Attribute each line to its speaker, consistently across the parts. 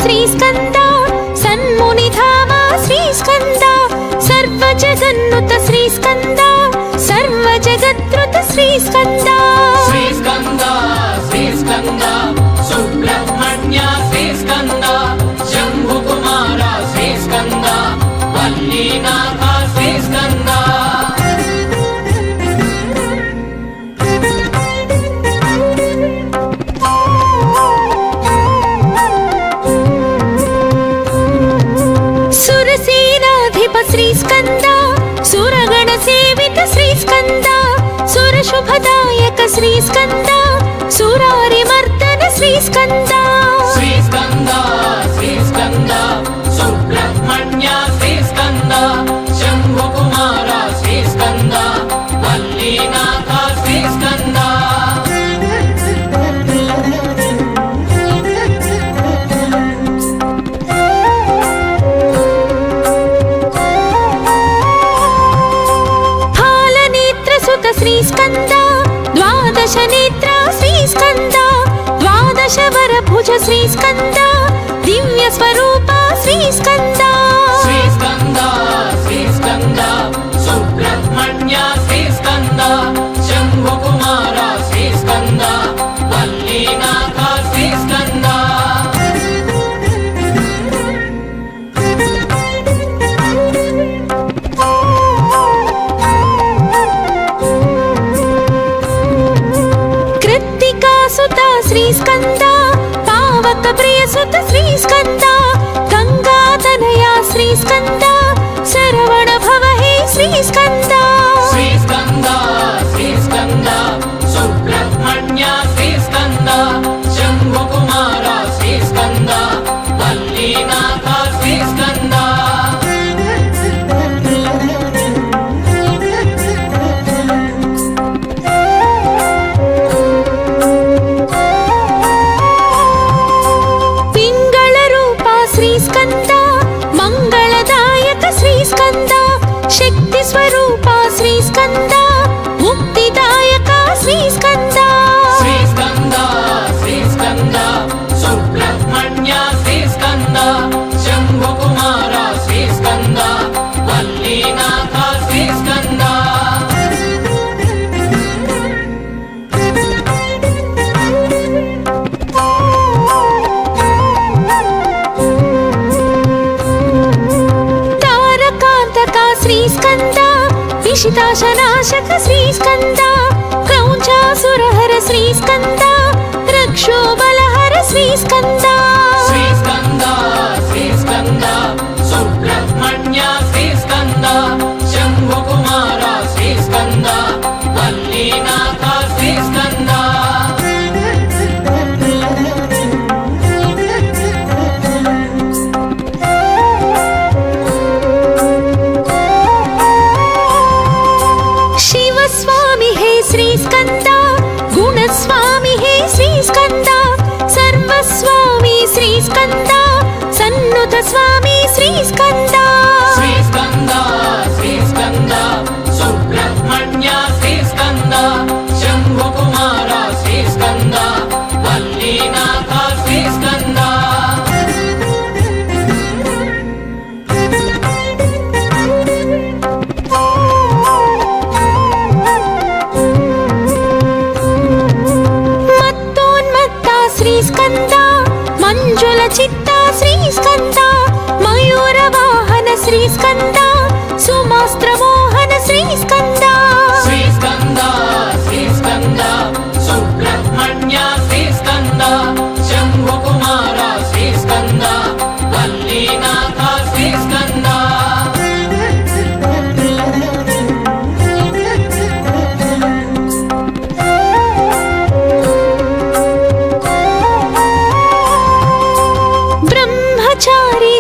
Speaker 1: శ్రీస్కంద సన్మునిధామ శ్రీస్కంద సర్వజగన్నుత శ్రీస్కంద సర్వజగద్రుత శ్రీస్కంద
Speaker 2: శ్రీస్కంద శ్రీస్కంద సుబ్రహ్మణ్య శ్రీస్కంద శంభుకుమార శ్రీస్కంద వల్లీనాథ శ్రీస్కంద
Speaker 1: సురసేనాధిప శ్రీస్కంద సురగణ సేవిత శ్రీస్కంద సురశుభదాయక శ్రీస్కంద సురారిమర్దన శ్రీస్కంద
Speaker 2: శ్రీస్కంద శ్రీస్కంద సుబ్రహ్మణ్య శ్రీస్కంద శంభుకుమార శ్రీస్కంద వల్లీనాథ శ్రీస్కంద
Speaker 1: శ్రీస్కంద ద్వాదశ నేత్ర శ్రీస్కంద ద్వాదశ వరభుజ శ్రీస్కంద దివ్య స్వరూప శ్రీస్కంద
Speaker 2: శ్రీస్కంద శ్రీస్కంద సుబ్రహ్మణ్య శ్రీస్కంద శంభుకుమార శ్రీస్కంద వల్లీనాథ శ్రీస్కంద
Speaker 1: శ్రీస్కంద పావక ప్రియసుత శ్రీస్కంద గంగాతనయా శ్రీస్కంద శరవణ భవ హే శ్రీస్కంద
Speaker 2: శ్రీస్కంద శ్రీస్కంద సుబ్రహ్మణ్య శ్రీస్కంద శంభుకుమార శ్రీస్కంద వల్లీనాథ శ్రీస్కంద
Speaker 1: శ్రీస్కంద మంగళదాయక శ్రీస్కంద శక్తి స్వరూప శ్రీస్కంద ముక్తిదాయక శ్రీస్కంద
Speaker 2: శ్రీస్కంద శ్రీస్కంద సుబ్రహ్మణ్య శ్రీస్కంద శంభుకుమార శ్రీస్కంద వల్లీనాథ శ్రీస్కంద
Speaker 1: శ్రీస్కంద విషితాశనాశక శ్రీస్కంద క్రౌంచాసురహర శ్రీస్కంద రక్షోబలహర శ్రీస్కంద
Speaker 2: శ్రీస్కంద శ్రీస్కంద సుబ్రహ్మణ్య శ్రీస్కంద శంభుకుమార శ్రీస్కంద వల్లీనాథ శ్రీస్కంద
Speaker 1: శివస్వామి హే శ్రీస్కంద గుణస్వామి హే శ్రీస్కంద సర్వస్వామి శ్రీస్కంద సన్నుత స్వామి శ్రీస్కంద
Speaker 2: శ్రీస్కంద శ్రీస్కంద సుబ్రహ్మణ్య శ్రీస్కంద శంభుకుమార శ్రీస్కంద వల్లీనాథ శ్రీస్కంద
Speaker 1: శ్రీస్కంద మంజుల చిత్త శ్రీస్కంద మయూర వాహన శ్రీస్కంద సుమాస్త్ర మోహన శ్రీస్కంద
Speaker 2: శ్రీస్కంద శ్రీస్కంద సుబ్రహ్మణ్య శ్రీస్కంద శంభుకుమార శ్రీస్కంద వల్లీనాథ శ్రీస్కంద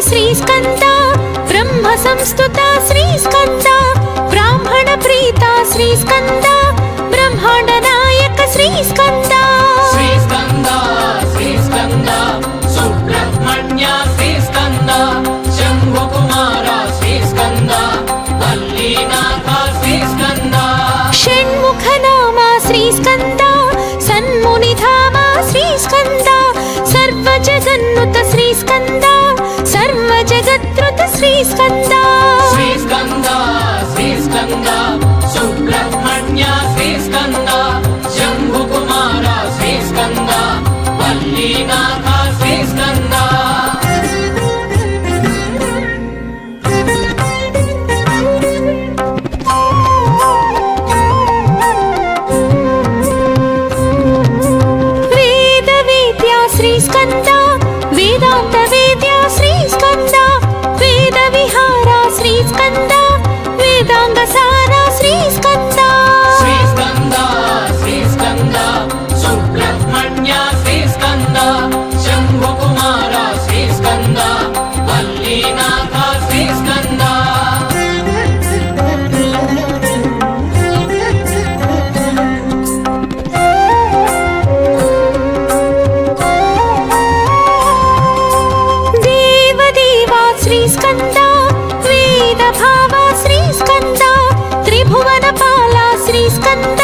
Speaker 1: శ్రీస్కంద బ్రహ్మ సంస్తుత శ్రీస్కంద బ్రాహ్మణ ప్రీత శ్రీస్కంద బ్రహ్మాండ నాయక శ్రీస్కంద
Speaker 2: శ్రీస్కంద శ్రీస్కంద సుబ్రహ్మణ్య శ్రీస్కంద శంభుకుమార శ్రీస్కంద వల్లీనాథ శ్రీస్కంద
Speaker 1: షణ్ముఖ నామ శ్రీస్కంద సన్మునిధామ శ్రీస్కంద సర్వజగన్నుత శ్రీస్కంద శ్రీస్కంద
Speaker 2: శ్రీస్కంద శ్రీస్కంద సుబ్రహ్మణ్య శ్రీస్కంద శంభుకుమార శ్రీస్కంద వల్లీనాథ శ్రీస్కంద
Speaker 1: వేద వేద్య శ్రీస్కంద వేదాంత వేద్య శ్రీస్కంద వేద విహార శ్రీస్కంద వేదాంగ సార శ్రీస్కంద
Speaker 2: శ్రీస్కంద శ్రీస్కంద సుబ్రహ్మణ్య శ్రీస్కంద శంభుకుమార శ్రీస్కంద వల్లీనాథ శ్రీస్కంద
Speaker 1: దేవదేవా శ్రీస్కంద వేద భావ శ్రీస్కంద త్రిభువన పాల శ్రీస్కంద